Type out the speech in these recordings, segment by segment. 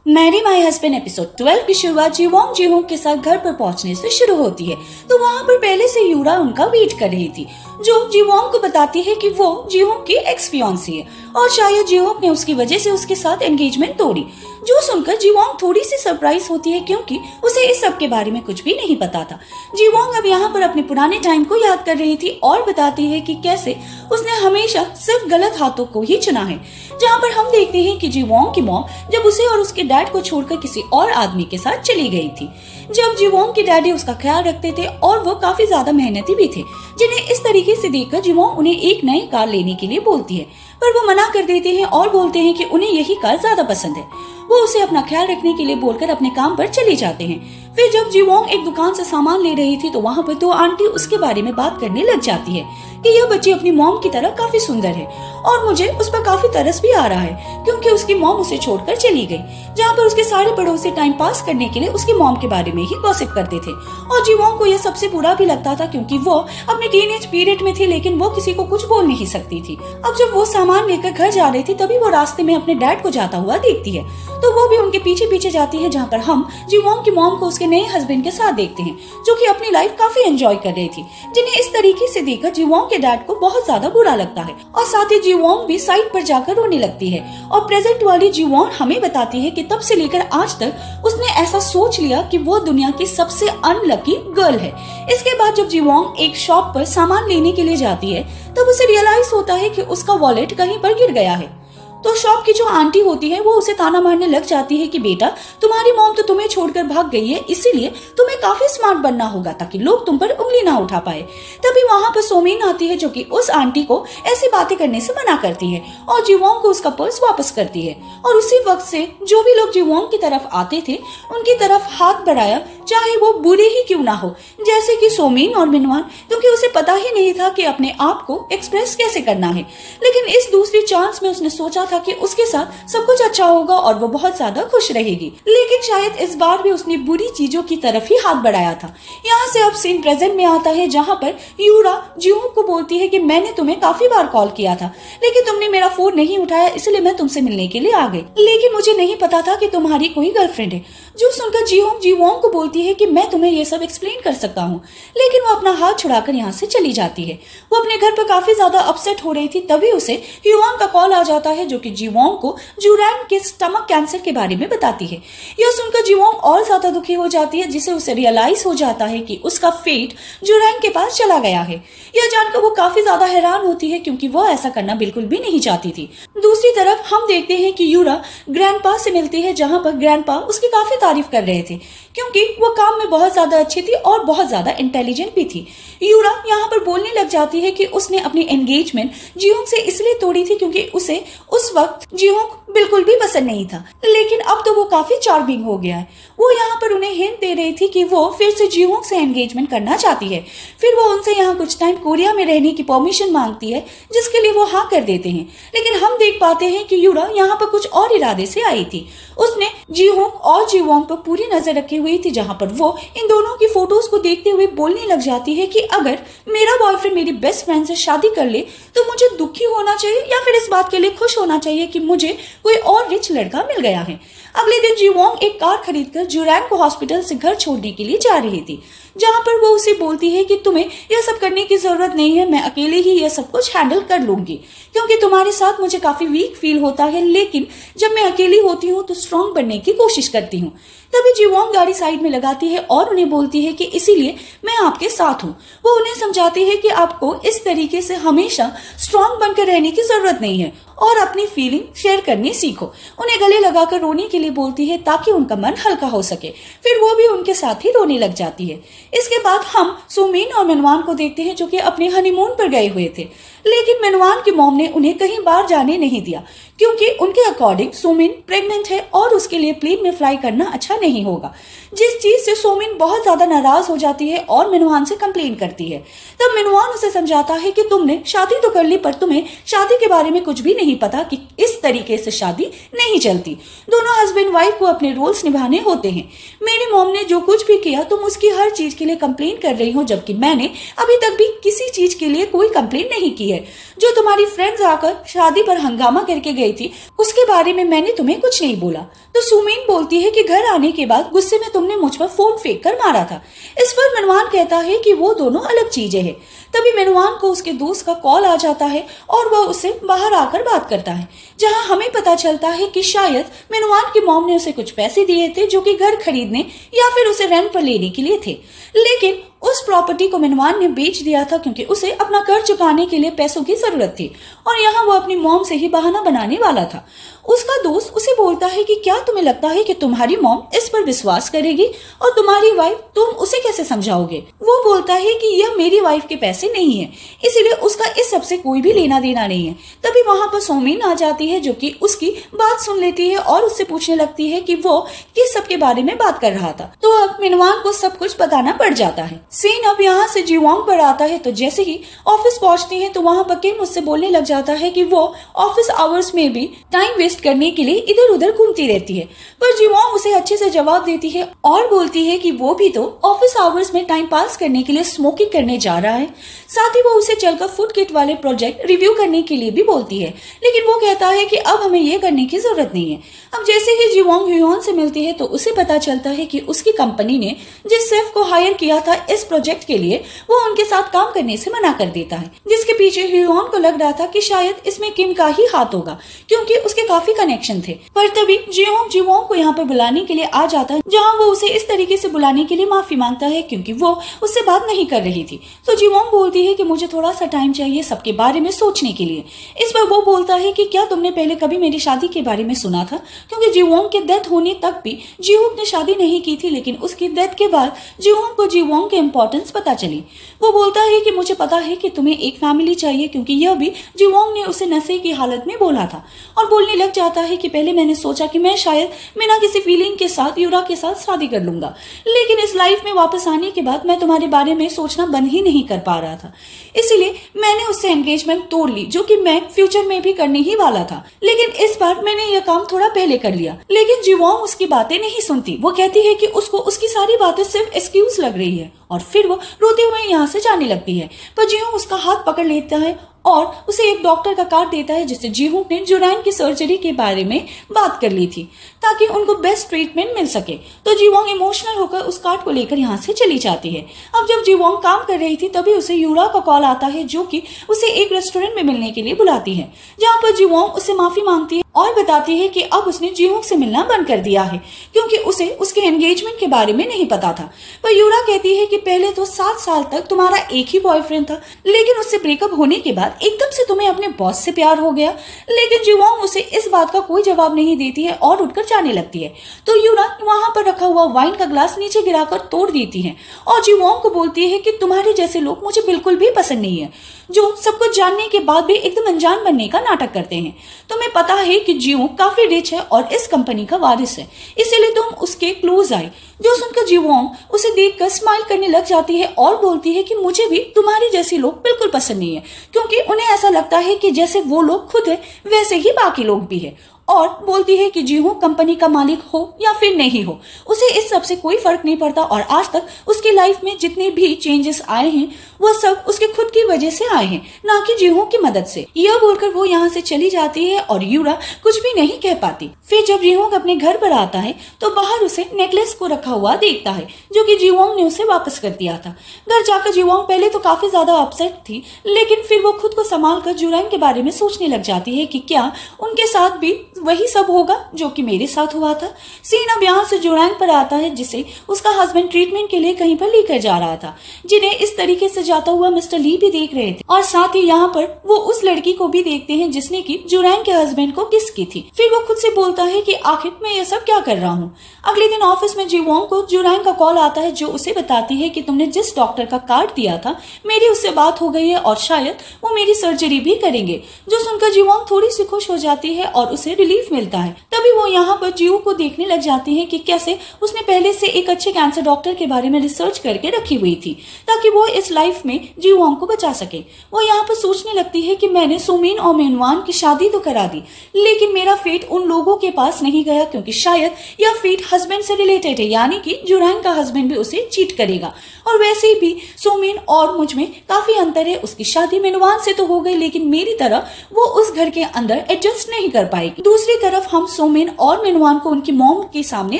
Mary my husband episode 12 की शुरुआत जीवोंग जीहोंग के साथ घर पर पहुंचने से शुरू होती है। तो वहाँ पर पहले से यूरा उनका वेट कर रही थी, जो जीवोंग को बताती है कि वो जीहोंग की एक्स फियांसी है और शायद जीहोंग ने उसकी वजह से उसके साथ एंगेजमेंट तोड़ी। जो सुनकर जीवोंग थोड़ी सी सरप्राइज होती है क्योंकि उसे इस सब के बारे में कुछ भी नहीं पता था। जीवोंग अब यहाँ पर अपने पुराने टाइम को याद कर रही थी और बताती है कि कैसे उसने हमेशा सिर्फ गलत हाथों को ही चुना है। जहाँ पर हम देखते हैं कि जीवोंग की मॉम जब उसे और उसके डैड को छोड़कर किसी और आदमी के साथ चली गई थी। जब जीवोंग के डैडी उसका ख्याल रखते थे और वो काफी ज्यादा मेहनती भी थे, जिन्हें इस तरीके से देखकर जीवोंग उन्हें एक नई कार लेने के लिए बोलती है, पर वो मना कर देते हैं और बोलते हैं कि उन्हें यही कार ज्यादा पसंद है। वो उसे अपना ख्याल रखने के लिए बोलकर अपने काम पर चले जाते हैं। फिर जब जीवोंग एक दुकान से सामान ले रही थी तो वहाँ पर दो आंटी उसके बारे में बात करने लग जाती है कि यह बच्ची अपनी मॉम की तरह काफी सुंदर है और मुझे उस पर काफी तरस भी आ रहा है क्योंकि उसकी मॉम उसे छोड़कर चली गई। जहाँ पर उसके सारे पड़ोसी टाइम पास करने के लिए उसकी मॉम के बारे में ही गॉसिप करते थे और जीवोंग को यह सबसे बुरा भी लगता था क्योंकि वो अपने टीनेज पीरियड में थी, लेकिन वो किसी को कुछ बोल नहीं सकती थी। अब जब वो सामान लेकर घर जा रही थी तभी वो रास्ते में अपने डैड को जाता हुआ देखती है, तो वो भी उनके पीछे पीछे जाती है। जहाँ पर हम जीवोंग की मॉम को उसके नए हस्बैंड के साथ देखते हैं, जो कि अपनी लाइफ काफी एंजॉय कर रही थी, जिन्हें इस तरीके से देखकर जीवोंग के डैड को बहुत ज्यादा बुरा लगता है और साथ ही जीवोंग भी साइड पर जाकर रोने लगती है। और प्रेजेंट वाली जीवोंग हमें बताती है कि तब से लेकर आज तक उसने ऐसा सोच लिया कि वो दुनिया की सबसे अनलकी गर्ल है। इसके बाद जब जीवोंग एक शॉप पर सामान लेने के लिए जाती है तब उसे रियलाइज होता है कि उसका वॉलेट कहीं पर गिर गया है। तो शॉप की जो आंटी होती है वो उसे ताना मारने लग जाती है कि बेटा, तुम्हारी मॉम तो तुम्हें छोड़कर भाग गई है, इसीलिए तुम्हें काफी स्मार्ट बनना होगा ताकि लोग तुम पर उंगली ना उठा पाए। तभी वहाँ पर सोमिन आती है जो कि उस आंटी को ऐसी बातें करने से मना करती है और जीवोंग को उसका पर्स वापस करती है। और उसी वक्त से जो भी लोग जीवोंग की तरफ आते थे उनकी तरफ हाथ बढ़ाया, चाहे वो बुरे ही क्यों ना हो, जैसे कि सोमिन और मिनवान, क्योंकि उसे पता ही नहीं था कि अपने आप को एक्सप्रेस कैसे करना है। लेकिन इस दूसरी चांस में उसने सोचा कि उसके साथ सब कुछ अच्छा होगा और वो बहुत ज्यादा खुश रहेगी, लेकिन शायद इस बार भी उसने बुरी चीजों की तरफ ही हाथ बढ़ाया था। यहाँ से अब सीन प्रेजेंट में आता है जहाँ पर यूरा जीहोंग को बोलती है कि मैंने तुम्हें काफी बार कॉल किया था लेकिन तुमने मेरा फोन नहीं उठाया, इसलिए मैं तुमसे मिलने के लिए आ गई, लेकिन मुझे नहीं पता था कि तुम्हारी कोई गर्लफ्रेंड है। जो सुनकर जीहोंग जीवोंग को बोलती है कि मैं तुम्हें ये सब एक्सप्लेन कर सकता हूँ, लेकिन वो अपना हाथ छुड़ाकर यहाँ से चली जाती है। वो अपने घर पर काफी ज्यादा अपसेट हो रही थी, तभी उसे ह्यूआन का कॉल आ जाता है जो कि जीवोंग को जुरैन के स्टमक कैंसर के बारे में बताती है। यह सुनकर जीवोंग और ज्यादा दुखी हो जाती है, जिसे उसे रियलाइज हो जाता है कि उसका फेट जुरैन के पास चला गया है। यह जानकर वो काफी ज्यादा हैरान होती है क्योंकि वो ऐसा करना बिल्कुल भी नहीं चाहती थी। दूसरी तरफ हम देखते हैं कि यूरा ग्रैंडपा से मिलती है, जहाँ पर ग्रैंडपा उसकी काफी तारीफ कर रहे थे क्योंकि वो काम में बहुत ज्यादा अच्छी थी और बहुत ज्यादा इंटेलिजेंट भी थी। यूरा यहाँ पर बोलने लग जाती है कि उसने अपनी एंगेजमेंट जीहोंग से इसलिए तोड़ी थी क्योंकि उसे उस वक्त जीहोंग बिल्कुल भी पसंद नहीं था, लेकिन अब तो वो काफी चार्मिंग हो गया है। वो यहाँ पर उन्हें हिंट दे रही थी कि वो फिर से जीहोंग से एंगेजमेंट करना चाहती है। फिर वो उनसे यहाँ कुछ टाइम कोरिया में रहने की परमिशन मांगती है, जिसके लिए वो हाँ कर देते हैं। लेकिन हम देख पाते हैं कि यूरा यहाँ पर कुछ और इरादे से आई थी। उसने जीहोंग और जीवोंग पर पूरी नजर रखी हुई थी, जहाँ पर वो इन दोनों की फोटोज को देखते हुए बोलने लग जाती है कि अगर मेरा बॉयफ्रेंड मेरी बेस्ट फ्रेंड से शादी कर ले तो मुझे दुखी होना चाहिए या फिर इस बात के लिए खुश होना चाहिए कि मुझे कोई और रिच लड़का मिल गया है। अगले दिन जीवोंग एक कार खरीदकर जुरैन को हॉस्पिटल से घर छोड़ने के लिए जा रही थी, जहाँ पर वो उसे बोलती है कि तुम्हें यह सब करने की जरूरत नहीं है, मैं अकेले ही यह सब कुछ हैंडल कर लूंगी क्योंकि तुम्हारे साथ मुझे काफी वीक फील होता है, लेकिन जब मैं अकेली होती हूँ तो स्ट्रॉन्ग बनने की कोशिश करती हूँ। तभी जीवोंग गाड़ी साइड में लगाती है और उन्हें बोलती है कि इसीलिए मैं आपके साथ हूँ। वो उन्हें समझाती है कि आपको इस तरीके से हमेशा स्ट्रॉन्ग बनकर रहने की जरूरत नहीं है और अपनी फीलिंग शेयर करनी सीखो। उन्हें गले लगाकर रोने के लिए बोलती है ताकि उनका मन हल्का हो सके। फिर वो भी उनके साथ ही रोने लग जाती है। इसके बाद हम सुमिन और मिनवान को देखते हैं जो कि अपने हनीमून पर गए हुए थे, लेकिन मिनवान की मॉम ने उन्हें कहीं बाहर जाने नहीं दिया क्योंकि उनके अकॉर्डिंग सोमिन प्रेग्नेंट है और उसके लिए प्लेन में फ्लाई करना अच्छा नहीं होगा, जिस चीज से सोमिन बहुत ज्यादा नाराज हो जाती है और मिनवान से कंप्लेन करती है। तब मिनवान उसे समझाता है कि तुमने शादी तो कर ली पर तुम्हें शादी के बारे में कुछ भी नहीं पता कि इस तरीके से शादी नहीं चलती। दोनों हस्बैंड वाइफ को अपने रोल्स निभाने होते हैं। मेरी मॉम ने जो कुछ भी किया तुम उसकी हर चीज के लिए कंप्लेन कर रही हो, जबकि मैंने अभी तक भी किसी चीज के लिए कोई कंप्लेन नहीं की है। जो तुम्हारी फ्रेंड्स आकर शादी पर हंगामा करके गई थी उसके बारे में मैंने तुम्हें कुछ नहीं बोला। तो सुमीन बोलती है कि घर आने के बाद गुस्से में तुमने मुझ पर फोन फेंक कर मारा था। इस पर मिनवान कहता है कि वो दोनों अलग चीजें हैं। तभी मिनवान को उसके दोस्त का कॉल आ जाता है और वह उससे बाहर आकर बात करता है, जहां हमें पता चलता है कि शायद मिनवान की मॉम ने उसे कुछ पैसे दिए थे जो कि घर खरीदने या फिर उसे रेंट पर लेने के लिए थे, लेकिन उस प्रॉपर्टी को मिनवान ने बेच दिया था क्योंकि उसे अपना कर्ज चुकाने के लिए पैसों की जरूरत थी और यहाँ वो अपनी मॉम से ही बहाना बनाने वाला था। उसका दोस्त उसे बोलता है कि क्या तुम्हें लगता है कि तुम्हारी मॉम इस पर विश्वास करेगी और तुम्हारी वाइफ तुम उसे कैसे समझाओगे? वो बोलता है कि यह मेरी वाइफ के पैसे नहीं है, इसीलिए उसका इस सब से कोई भी लेना देना नहीं है। तभी वहां पर सोमीन आ जाती है जो कि उसकी बात सुन लेती है और उससे पूछने लगती है कि वो किस सब के बारे में बात कर रहा था। तो अब मिनवान को सब कुछ बताना पड़ जाता है। सीन अब यहाँ से जीवोंग पर आता है। तो जैसे ही ऑफिस पहुंचती है तो वहां पर किम उससे बोलने लग जाता है कि वो ऑफिस आवर्स में भी टाइम वेस्ट करने के लिए इधर उधर घूमती रहती है, पर जीवोंग उसे अच्छे से जवाब देती है और बोलती है कि वो भी तो ऑफिस आवर्स में टाइम पास करने के लिए स्मोकिंग करने जा रहा है। साथ ही वो उसे चलकर फूड किट वाले प्रोजेक्ट रिव्यू करने के लिए भी बोलती है, लेकिन वो कहता है कि अब हमें ये करने की जरूरत नहीं है। अब जैसे ही जीवोंग ह्यून से मिलती है तो उसे पता चलता है कि उसकी कंपनी ने जिस शेफ को हायर किया था इस प्रोजेक्ट के लिए वो उनके साथ काम करने से मना कर देता है, जिसके पीछे ह्यून को लग रहा था कि शायद इसमें किम का ही हाथ होगा क्योंकि उसके काफी कनेक्शन थे। पर तभी जीवोंग को यहाँ पर बुलाने के लिए आ जाता है, जहाँ वो उसे इस तरीके से बुलाने के लिए माफी मांगता है क्योंकि वो उससे बात नहीं कर रही थी। तो जीवोंग बोलती है कि मुझे थोड़ा सा टाइम चाहिए सबके बारे में सोचने के लिए। इस पर वो बोलता है कि क्या तुमने पहले कभी मेरी शादी के बारे में सुना था? क्योंकि जीवोंग के डेथ होने तक भी जीवोंग ने शादी नहीं की थी, लेकिन उसकी डेथ के बाद जीवोंग को जीवोंग के इम्पोर्टेंस पता चली। वो बोलता है कि मुझे पता है कि तुम्हें एक फैमिली चाहिए, क्योंकि यह भी जीवोंग ने उसे नशे की हालत में बोला था। और बोलने लग जाता है कि पहले मैंने सोचा कि मैं शायद बिना किसी फीलिंग के साथ यूरा के साथ शादी कर लूंगा, लेकिन इस लाइफ में वापस आने के बाद मैं तुम्हारे बारे में सोचना बंद ही नहीं कर पा रहा था, इसीलिए मैंने उससे एंगेजमेंट तोड़ ली जो कि मैं फ्यूचर में भी करने ही वाला था। लेकिन इस बार मैंने यह काम थोड़ा पहले कर लिया। लेकिन जीवोंग उसकी बातें नहीं सुनती। वो कहती है कि उसको उसकी सारी बातें सिर्फ एक्सक्यूज लग रही है और फिर वो रोते हुए यहाँ से जाने लगती है। पर जीवोंग उसका हाथ पकड़ लेता है और उसे एक डॉक्टर का कार्ड देता है जिससे जीवोंग ने जुरान की सर्जरी के बारे में बात कर ली थी ताकि उनको बेस्ट ट्रीटमेंट मिल सके। तो जीवोंग इमोशनल होकर उस कार्ड को लेकर यहाँ से चली जाती है। अब जब जीवोंग काम कर रही थी तभी उसे यूरा का कॉल आता है जो कि उसे एक रेस्टोरेंट में मिलने के लिए बुलाती है, जहाँ पर जीवोंग उससे माफी मांगती है और बताती है कि अब उसने जीवोंग से मिलना बंद कर दिया है क्योंकि उसे उसके एंगेजमेंट के बारे में नहीं पता था। पर यूरा कहती है कि पहले तो 7 साल तक तुम्हारा एक ही बॉयफ्रेंड था, लेकिन उससे ब्रेकअप होने के बाद एकदम से तुम्हें अपने बॉस से प्यार हो गया। लेकिन जीवोंग उसे इस बात का कोई जवाब नहीं देती है और उठकर जाने लगती है। तो यूरा वहां पर रखा हुआ वाइन का ग्लास नीचे गिराकर तोड़ देती है और जीवोंग को बोलती है कि तुम्हारे जैसे लोग मुझे बिल्कुल भी पसंद नहीं है, जो सब कुछ जानने के बाद भी एकदम अनजान बनने का नाटक करते हैं। तुम्हें पता है कि जीवोंग काफी रिच है और इस कंपनी का वारिस है, इसीलिए तुम उसके क्लोज आई। जो सुनकर जीवोंग उसे देखकर स्माइल करने लग जाती है और बोलती है कि मुझे भी तुम्हारी जैसी लोग बिल्कुल पसंद नहीं है, क्योंकि उन्हें ऐसा लगता है कि जैसे वो लोग खुद है वैसे ही बाकी लोग भी है। और बोलती है कि जीवोंग कंपनी का मालिक हो या फिर नहीं हो, उसे इस सब से कोई फर्क नहीं पड़ता और आज तक उसकी लाइफ में जितने भी चेंजेस आए हैं वो सब उसके खुद की वजह से आए हैं, ना कि जीवोंग की मदद से। यह बोलकर वो यहाँ से चली जाती है और यूरा कुछ भी नहीं कह पाती। फिर जब जीवोंग अपने घर पर आता है तो बाहर उसे नेकलेस को रखा हुआ देखता है जो कि जीवोंग ने उसे वापस कर दिया था। घर जाकर जीवोंग पहले तो काफी ज्यादा अपसेट थी, लेकिन फिर वो खुद को संभाल कर जुरान के बारे में सोचने लग जाती है कि क्या उनके साथ भी वही सब होगा जो कि मेरे साथ हुआ था। सीन अब यहाँ से जुरान पर आता है जिसे उसका हस्बैंड ट्रीटमेंट के लिए कहीं पर लेकर जा रहा था, जिन्हें इस तरीके से जाता हुआ मिस्टर ली भी देख रहे थे और साथ ही यहाँ पर वो उस लड़की को भी देखते हैं जिसने की जुरान के हस्बैंड को किस की थी। फिर वो खुद से बोलता है कि आखिर मैं ये सब क्या कर रहा हूँ। अगले दिन ऑफिस में जीवोंग को जुरान का कॉल आता है जो उसे बताती है कि तुमने जिस डॉक्टर का कार्ड दिया था मेरी उससे बात हो गई है और शायद वो मेरी सर्जरी भी करेंगे। जो सुनकर जीवोंग थोड़ी सी खुश हो जाती है और उसे रिलीफ मिलता है। तभी वो यहाँ पर जीहू को देखने लग जाती है कि कैसे उसने पहले से एक अच्छे कैंसर डॉक्टर के बारे में रिसर्च करके रखी हुई थी ताकि वो इस लाइफ में जीवोंग को बचा सके। वो यहाँ पर सोचने लगती है कि मैंने सुमिन और मिनवान की शादी तो करा दी, लेकिन मेरा फेट उन लोगों के पास नहीं गया क्योंकि शायद यह फेट हस्बैंड से रिलेटेड है, यानी कि जुराइन का हस्बैंड भी उसे चीट करेगा। और वैसे भी सुमिन और मुझ में काफी अंतर है। उसकी शादी मिनवान से तो हो गई, लेकिन मेरी तरह वो उस घर के अंदर एडजस्ट नहीं कर पाएगी। दूसरी तरफ हम सुमिन और मिनवान को उनकी मॉम के सामने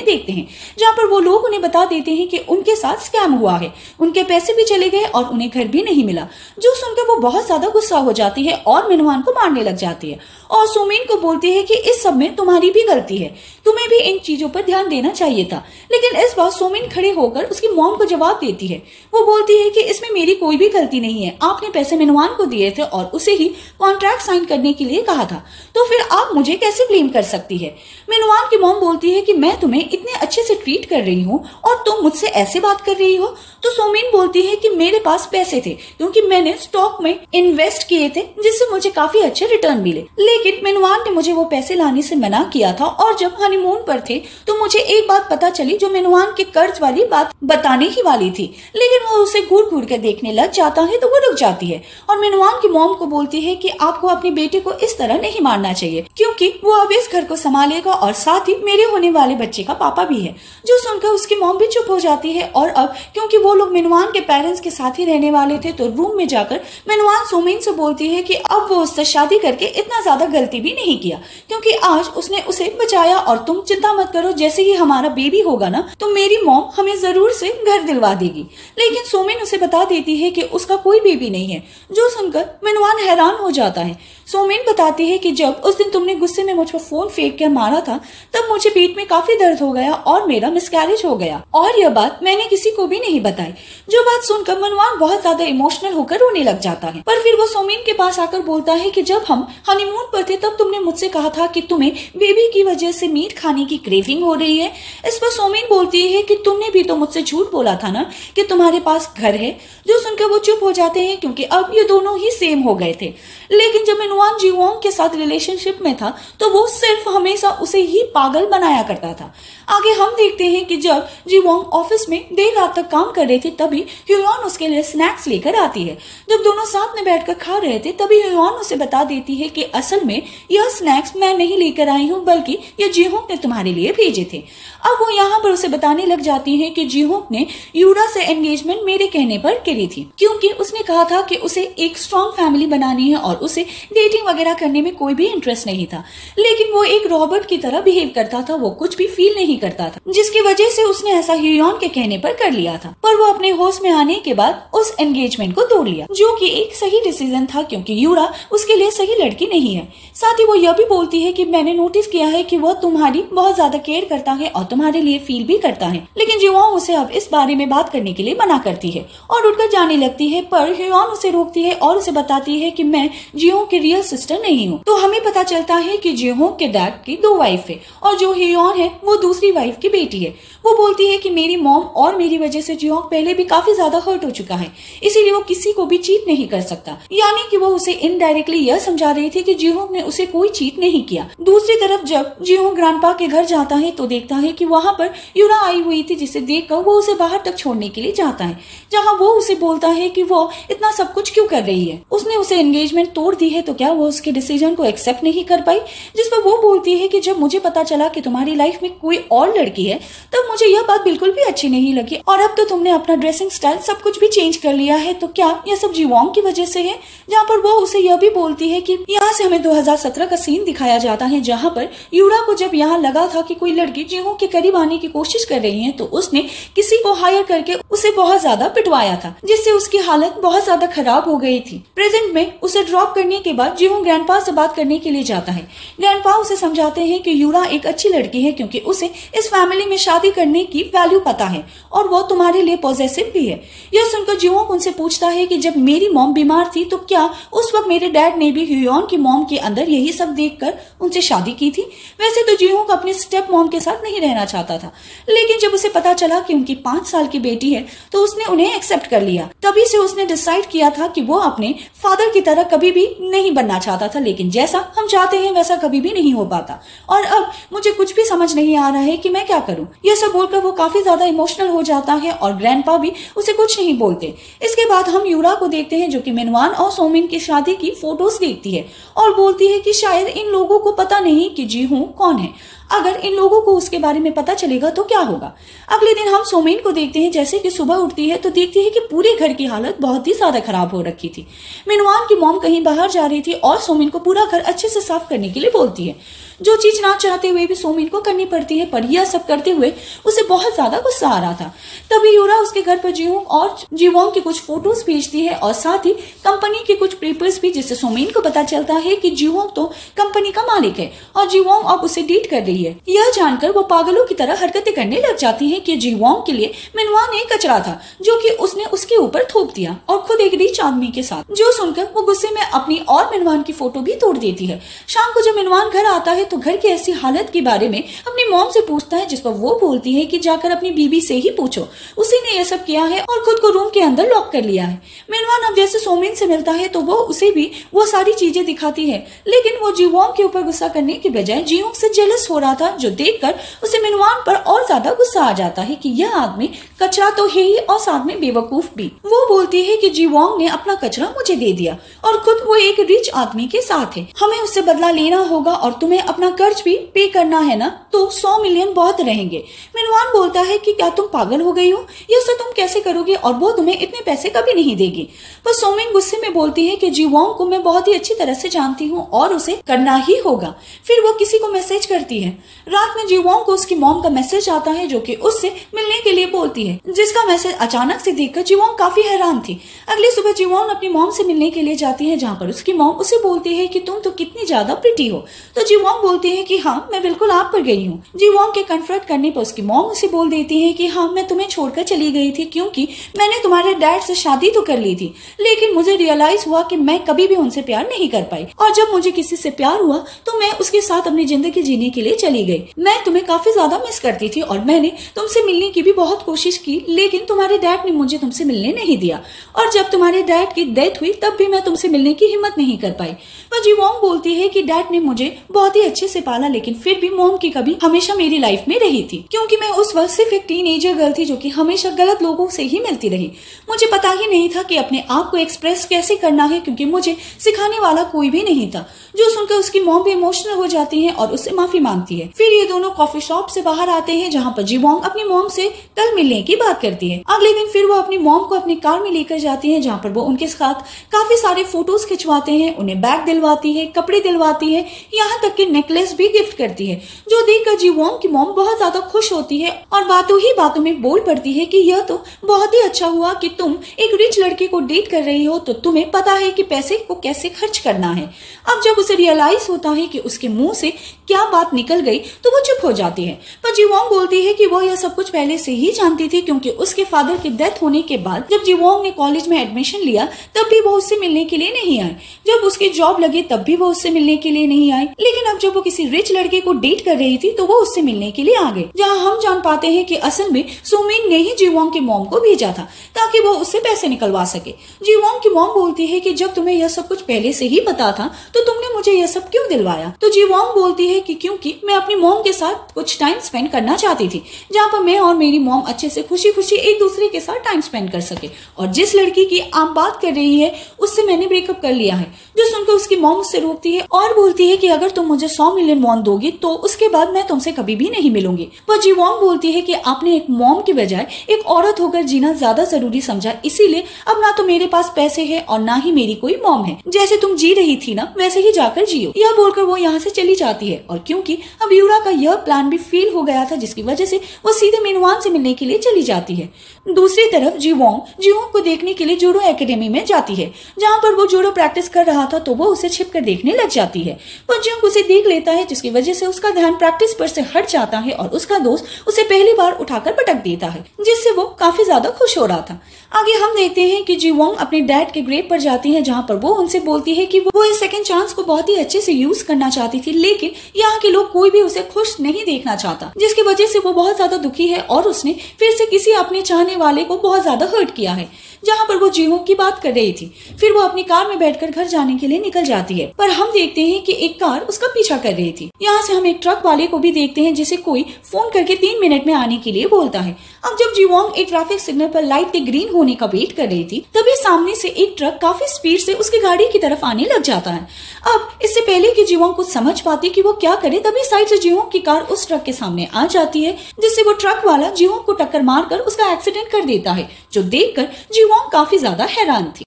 देखते हैं, जहाँ पर वो लोग उन्हें बता देते हैं कि उनके साथ स्कैम हुआ है, उनके पैसे भी चले गए और उन्हें घर भी नहीं मिला। जो सुनकर वो बहुत ज्यादा गुस्सा हो जाती है और मिनवान को मारने लग जाती है और सुमिन को बोलती है कि इस सब में तुम्हारी भी गलती है, तुम्हें भी इन चीजों पर ध्यान देना चाहिए था। लेकिन इस बार सुमिन खड़े होकर उसकी मॉम को जवाब देती है। वो बोलती है कि इसमें मेरी कोई भी गलती नहीं है, आपने पैसे मिनवान को दिए थे और उसे ही कॉन्ट्रैक्ट साइन करने के लिए कहा था, तो फिर आप मुझे कैसे ब्लेम कर सकती है। मिनवान की मॉम बोलती है कि मैं तुम्हें इतने अच्छे से ट्रीट कर रही हूँ और तुम मुझसे ऐसे बात कर रही हो। तो सुमिन बोलती है कि मेरे पास पैसे थे क्योंकि मैंने स्टॉक में इन्वेस्ट किए थे जिससे मुझे काफी अच्छे रिटर्न मिले, लेकिन मिनवान ने मुझे वो पैसे लाने से मना किया था। और जब हनीमून पर थे तो मुझे एक बात पता चली जो मिनवान के कर्ज वाली बात बताने ही वाली थी, लेकिन वो उसे घूर घूर कर देखने लग जाता है तो वो रुक जाती है और मिनवान की मॉम को बोलती है कि आपको अपने बेटे को इस तरह नहीं मारना चाहिए क्योंकि वो अब इस घर को संभालेगा और साथ ही मेरे होने वाले बच्चे का पापा भी है। जो सुनकर उसकी मॉम भी चुप हो जाती है और अब क्योंकि वो लोग मिनवान के पेरेंट्स के साथ ही रहने वाले थे तो रूम में जाकर मिनवान सुमिन से बोलती है कि अब वो उससे शादी करके इतना ज्यादा गलती भी नहीं किया क्योंकि आज उसने उसे बचाया और तुम चिंता मत करो, जैसे ही हमारा बेबी होगा ना तो मेरी मॉम हमें जरूर से घर दिलवा देगी। लेकिन सुमिन उसे बता देती है कि उसका कोई बेबी नहीं है। जो सुनकर मिनवान हैरान हो जाता है। सुमिन बताती है कि जब उस दिन तुमने गुस्से में मुझ पर फोन फेंक कर मारा था तब मुझे पेट में काफी दर्द हो गया और मेरा मिसकैरेज हो गया और यह बात मैंने किसी को भी नहीं बताई। जो बात सुनकर मिनवान बहुत ज्यादा इमोशनल होकर रोने लग जाता है। पर फिर वो सुमिन के पास आकर बोलता है कि जब हम हनीमून पर थे तब तुमने मुझसे कहा था कि तुम्हें बेबी की वजह से मीट खाने की क्रेविंग हो रही है। इस पर सुमिन बोलती है कि तुमने भी तो मुझसे झूठ बोला था ना कि तुम्हारे पास घर है। जो सुनकर वो चुप हो जाते हैं क्योंकि अब ये दोनों ही सेम हो गए थे। लेकिन जब मिनवान जीवोंग के साथ रिलेशनशिप में था तो वो सिर्फ हमेशा उसे ही पागल बनाया करता था। आगे हम देखते हैं कि जब जीवोंग ऑफिस में देर रात तक काम कर रहे थे तभी ह्यूयॉन उसके लिए स्नैक्स लेकर आती है। जब दोनों साथ में बैठकर खा रहे थे तभी ह्यूयॉन उसे बता देती है कि असल में यह स्नैक्स मैं नहीं लेकर आई हूँ बल्कि यह जीहोंग ने तुम्हारे लिए भेजे थे। अब वो यहाँ पर उसे बताने लग जाती है कि जीहोंग ने यूरा से एंगेजमेंट मेरे कहने पर करी थी क्योंकि उसने कहा था कि उसे एक स्ट्रॉन्ग फैमिली बनानी है और उसे डेटिंग वगैरह करने में कोई भी इंटरेस्ट नहीं था। लेकिन वो एक रॉबर्ट की तरह बिहेव करता था, वो कुछ भी फील नहीं करता था, जिसकी वजह से उसने ऐसा ह्यूयॉन के कहने पर कर लिया था। पर वो अपने होश में आने के बाद उस एंगेजमेंट को तोड़ लिया, जो कि एक सही डिसीजन था क्योंकि यूरा उसके लिए सही लड़की नहीं है। साथ ही वो यह भी बोलती है कि मैंने नोटिस किया है कि वह तुम्हारी बहुत ज्यादा केयर करता है और तुम्हारे लिए फील भी करता है। लेकिन जीवोंग उसे अब इस बारे में बात करने के लिए मना करती है और उठकर जाने लगती है, पर ह्यूयॉन उसे रोकती है और उसे बताती है कि मैं जीहोंग की रियल सिस्टर नहीं हूँ। तो हमें पता चलता है कि जीहोंग के डैड की 2 वाइफ है और जो ह्यूयॉन है वो दूसरी वाइफ की बेटी है। वो बोलती है कि मेरी मॉम और मेरी वजह से जीहोंग पहले भी काफी ज्यादा हर्ट हो चुका है, इसीलिए वो किसी को भी चीट नहीं कर सकता। यानी कि वो उसे इनडायरेक्टली यह समझा रही थी कि जीहोंग ने उसे कोई चीट नहीं किया। दूसरी तरफ जब जीहोंग ग्रैंडपा के घर जाता है तो देखता है कि वहाँ पर यूरा आई हुई थी, जिसे देखकर वो उसे बाहर तक छोड़ने के लिए जाता है, जहाँ वो उसे बोलता है कि वो इतना सब कुछ क्यों कर रही है, उसने उसे एंगेजमेंट तोड़ दी है तो क्या वो उसके डिसीजन को एक्सेप्ट नहीं कर पाई। जिस पर वो बोलती है कि जब मुझे पता चला कि तुम्हारी लाइफ में कोई और लड़की है तब मुझे यह बात बिल्कुल भी अच्छी नहीं लगी और अब तो तुमने अपना ड्रेसिंग स्टाइल सब कुछ भी चेंज कर लिया है, तो क्या यह सब जीवोंग की वजह से है। जहाँ पर वो उसे यह भी बोलती है कि यहाँ से हमें 2017 का सीन दिखाया जाता है जहाँ पर यूरा को जब यहाँ लगा था कि कोई लड़की जीहोंग के करीब आने की कोशिश कर रही है तो उसने किसी को हायर करके उसे बहुत ज्यादा पिटवाया था, जिससे उसकी हालत बहुत ज्यादा खराब हो गई थी। प्रेजेंट में उसे ड्रॉप करने के बाद जीहोंग ग्रैंडपा से बात करने के लिए जाता है। ग्रैंडपा उसे समझाते हैं कि यूरा एक अच्छी लड़की है क्योंकि उसे इस फैमिली में शादी करने की वैल्यू पता है और वो तुम्हारे लिए पॉजिटिव भी है। यह सुनकर जीहोंग उनसे पूछता है कि जब मेरी मॉम बीमार थी तो क्या उस वक्त मेरे डैड ने भी ह्यूयॉन की मॉम के अंदर यही सब देखकर उनसे शादी की थी। वैसे तो जीहोंग अपने स्टेप मॉम के साथ नहीं रहना चाहता था, लेकिन जब उसे पता चला कि उनकी 5 साल की बेटी है तो उसने उन्हें एक्सेप्ट कर लिया। तभी से उसने डिसाइड किया था कि वो अपने फादर की तरह कभी भी नहीं बनना चाहता था, लेकिन जैसा हम चाहते हैं वैसा कभी भी नहीं हो पाता और अब मुझे कुछ भी समझ नहीं आ रहा है कि मैं क्या करूं। यह सब बोलकर वो काफी ज्यादा इमोशनल हो जाता है और ग्रैंडपा भी उसे कुछ नहीं बोलते। इसके बाद हम यूरा को देखते हैं जो कि मिनवान और सोमिन की शादी की फोटोज देखती है और बोलती है कि शायद इन लोगों को पता नहीं कि जीहू कौन है। अगर इन लोगों को उसके बारे में पता चलेगा तो क्या होगा। अगले दिन हम सोमिन को देखते हैं जैसे कि सुबह उठती है तो देखती है कि पूरे घर की हालत बहुत ही ज्यादा खराब हो रखी थी। मिनवान की मॉम कहीं बाहर जा रही थी और सोमिन को पूरा घर अच्छे से साफ करने के लिए बोलती है। जो चीज ना चाहते हुए भी सोमिन को करनी पड़ती है, पर यह सब करते हुए उसे बहुत ज्यादा गुस्सा आ रहा था। तभी यूरा उसके घर पर जीहू और जीवोंग की कुछ फोटोज भेजती है और साथ ही कंपनी के कुछ पेपर्स भी, जिससे सोमिन को पता चलता है कि जीवोंग तो कंपनी का मालिक है और जीवोंग अब उसे डीट कर रही है। यह जानकर वो पागलों की तरह हरकतें करने लग जाती है कि जीवोंग के लिए मिनवान एक कचरा था जो कि उसने उसके ऊपर थोप दिया और खुद एक रिच आदमी के साथ। जो सुनकर वो गुस्से में अपनी और मिनवान की फोटो भी तोड़ देती है। शाम को जब मिनवान घर आता है तो घर की ऐसी हालत के बारे में अपनी मॉम से पूछता है, जिस पर वो बोलती है कि जाकर अपनी बीबी से ही पूछो, उसी ने यह सब किया है और खुद को रूम के अंदर लॉक कर लिया है। मिनवान अब जैसे सोमिन से मिलता है तो वो उसे भी वो सारी चीजें दिखाती है, लेकिन वो जीवोंग के ऊपर गुस्सा करने के बजाय जीवोंग से जेलस हो रहा था, जो देखकर उसे मिनवान पर और ज्यादा गुस्सा आ जाता है कि यह आदमी कचरा तो है ही और साथ में बेवकूफ भी। वो बोलती है कि जीवोंग ने अपना कचरा मुझे दे दिया और खुद वो एक रिच आदमी के साथ है, हमें उससे बदला लेना होगा और तुम्हें अपना कर्ज भी पे करना है ना, तो 100 मिलियन बहुत रहेंगे। मिनवान बोलता है कि क्या तुम पागल हो गई हो, ये सब तुम कैसे करोगे और वो तुम्हें इतने पैसे कभी नहीं देगी। पर सोमिन गुस्से में बोलती है कि जीवोंग को मैं बहुत ही अच्छी तरह से जानती हूँ और उसे करना ही होगा। फिर वो किसी को मैसेज करती है। रात में जीवोंग को उसकी मॉम का मैसेज आता है जो कि उससे मिलने के लिए बोलती है, जिसका मैसेज अचानक से देखकर जीवोंग काफी हैरान थी। अगली सुबह जीवोंग अपनी मॉम से मिलने के लिए जाती है, जहाँ पर उसकी मॉम उसे बोलती है कि तुम तो कितनी ज्यादा प्रिटी हो। तो जीवोंग बोलती है कि हाँ, मैं बिल्कुल आप पर गई हूँ। जीवोंग के कन्फ्रंट करने पर उसकी मॉम उसे बोल देती है कि हाँ, मैं तुम्हें छोड़कर चली गई थी क्योंकि मैंने तुम्हारे डैड से शादी तो कर ली थी, लेकिन मुझे रियलाइज हुआ कि मैं कभी भी उनसे प्यार नहीं कर पाई और जब मुझे किसी से प्यार हुआ तो मैं उसके साथ अपनी जिंदगी जीने के लिए चली गई। मैं तुम्हें काफी ज्यादा मिस करती थी और मैंने तुमसे मिलने की भी बहुत कोशिश की, लेकिन तुम्हारे डैड ने मुझे तुमसे मिलने नहीं दिया और जब तुम्हारे डैड की डेथ हुई तब भी मैं तुमसे मिलने की हिम्मत नहीं कर पाई। पर जीवोंग बोलती है कि डैड ने मुझे बहुत ही अच्छे से पाला, लेकिन फिर भी मॉम की कभी हमेशा मेरी लाइफ में रही थी क्योंकि मैं उस वक्त सिर्फ एक टीनेजर गर्ल थी जो कि हमेशा गलत लोगों से ही मिलती रही। मुझे पता ही नहीं था कि अपने आप को एक्सप्रेस कैसे करना है क्योंकि मुझे सिखाने वाला कोई भी नहीं था। जो सुनकर उसकी मॉम भी इमोशनल हो जाती है और उससे माफी मांगती है। फिर ये दोनों कॉफी शॉप से बाहर आते हैं, जहाँ पर जीवोंग अपनी मॉम से कल मिलने की बात करती है। अगले दिन फिर वो अपनी मॉम को अपनी कार में लेकर जाती है, जहाँ पर वो उनके साथ काफी सारे फोटोज खिंचवाते हैं, उन्हें बैग दिलवाती है, कपड़े दिलवाती है, यहाँ तक कि नेकलेस भी गिफ्ट करती है, जो देखकर जीवोंग की मॉम बहुत ज्यादा खुश होती है और बातों ही बातों में बोल पड़ती है कि यह तो बहुत ही अच्छा हुआ कि तुम एक रिच लड़के को डेट कर रही हो, तो तुम्हें पता है कि पैसे को कैसे खर्च करना है। अब जब उसे रियलाइज होता है कि उसके मुंह से क्या बात निकल गई तो वो चुप हो जाती है। पर जीवोंग बोलती है कि वो यह सब कुछ पहले से ही जानती थी क्योंकि उसके फादर की डेथ होने के बाद जब जीवोंग ने कॉलेज में एडमिशन लिया तब भी वो उससे मिलने के लिए नहीं आई, जब उसकी जॉब लगी तब भी वो उससे मिलने के लिए नहीं आई, लेकिन अब जब वो किसी रिच लड़के को डेट कर रही थी तो वो उससे मिलने के लिए आ गए। जहाँ हम जान पाते हैं कि असल में सोमिन ने ही जीवोंग की मॉम को भेजा था ताकि वो उससे पैसे निकलवा सके। जीवोंग की मॉम बोलती है कि जब तुम्हें यह सब कुछ पहले से ही पता था तो तुमने मुझे यह सब क्यों दिलवाया। तो जीवोंग बोलती है कि क्योंकि मैं अपनी मॉम के साथ कुछ टाइम स्पेंड करना चाहती थी, जहाँ पर मैं और मेरी मॉम अच्छे से खुशी खुशी एक दूसरे के साथ टाइम स्पेंड कर सके, और जिस लड़की की आप बात कर रही है उससे मैंने ब्रेकअप कर लिया है। जो सुनकर उसकी मॉम उससे रोकती है और बोलती है कि अगर तुम मुझे 100 मिलियन वॉन दोगी तो उसके बाद मैं तुमसे कभी भी नहीं मिलूंगी। पर जीवोंग बोलती है कि आपने एक मॉम के बजाय एक औरत होकर जीना ज्यादा जरूरी समझा, इसीलिए अब ना तो मेरे पास पैसे है और ना ही मेरी कोई मॉम है, जैसे तुम जी रही थी ना वैसे ही जाकर जियो। यह बोलकर वो यहाँ से चली जाती है और क्योंकि अब यूरा का यह प्लान भी फेल हो गया था जिसकी वजह से वो सीधे मिनवान से मिलने के लिए चली जाती है। दूसरी तरफ जीवोंग को देखने के लिए जूडो एकेडमी में जाती है, जहाँ पर वो जूडो प्रैक्टिस कर रहा था तो वो उसे छिपकर देखने लग जाती है। पर जीवोंग उसे देख देख लेता है, जिसकी वजह से उसका ध्यान प्रैक्टिस पर से हट जाता है और उसका दोस्त उसे पहली बार उठाकर पटक देता है, जिससे वो काफी ज्यादा खुश हो रहा था। आगे हम देखते हैं कि जी वोंग अपने डैड के ग्रेव पर जाती है, जहाँ पर वो उनसे बोलती है कि वो इस सेकंड चांस को बहुत ही अच्छे से यूज करना चाहती थी, लेकिन यहाँ के लोग कोई भी उसे खुश नहीं देखना चाहता, जिसकी वजह से वो बहुत ज्यादा दुखी है और उसने फिर से किसी अपने चाहने वाले को बहुत ज्यादा हर्ट किया है। जहाँ पर वो जीहोंग की बात कर रही थी, फिर वो अपनी कार में बैठकर घर जाने के लिए निकल जाती है, पर हम देखते हैं कि एक कार उसका पीछा कर रही थी। यहाँ से हम एक ट्रक वाले को भी देखते हैं, जिसे कोई फोन करके 3 मिनट में आने के लिए बोलता है। अब जब जीवोंग एक ट्रैफिक सिग्नल पर लाइट के ग्रीन होने का वेट कर रही थी, तभी सामने से एक ट्रक काफी स्पीड से उसकी गाड़ी की तरफ आने लग जाता है। अब इससे पहले कि जीवोंग कुछ समझ पाती कि वो क्या करे, तभी साइड से जीवोंग की कार उस ट्रक के सामने आ जाती है, जिससे वो ट्रक वाला जीवोंग को टक्कर मारकर उसका एक्सीडेंट कर देता है, जो देखकर जीवोंग काफी ज्यादा हैरान थी।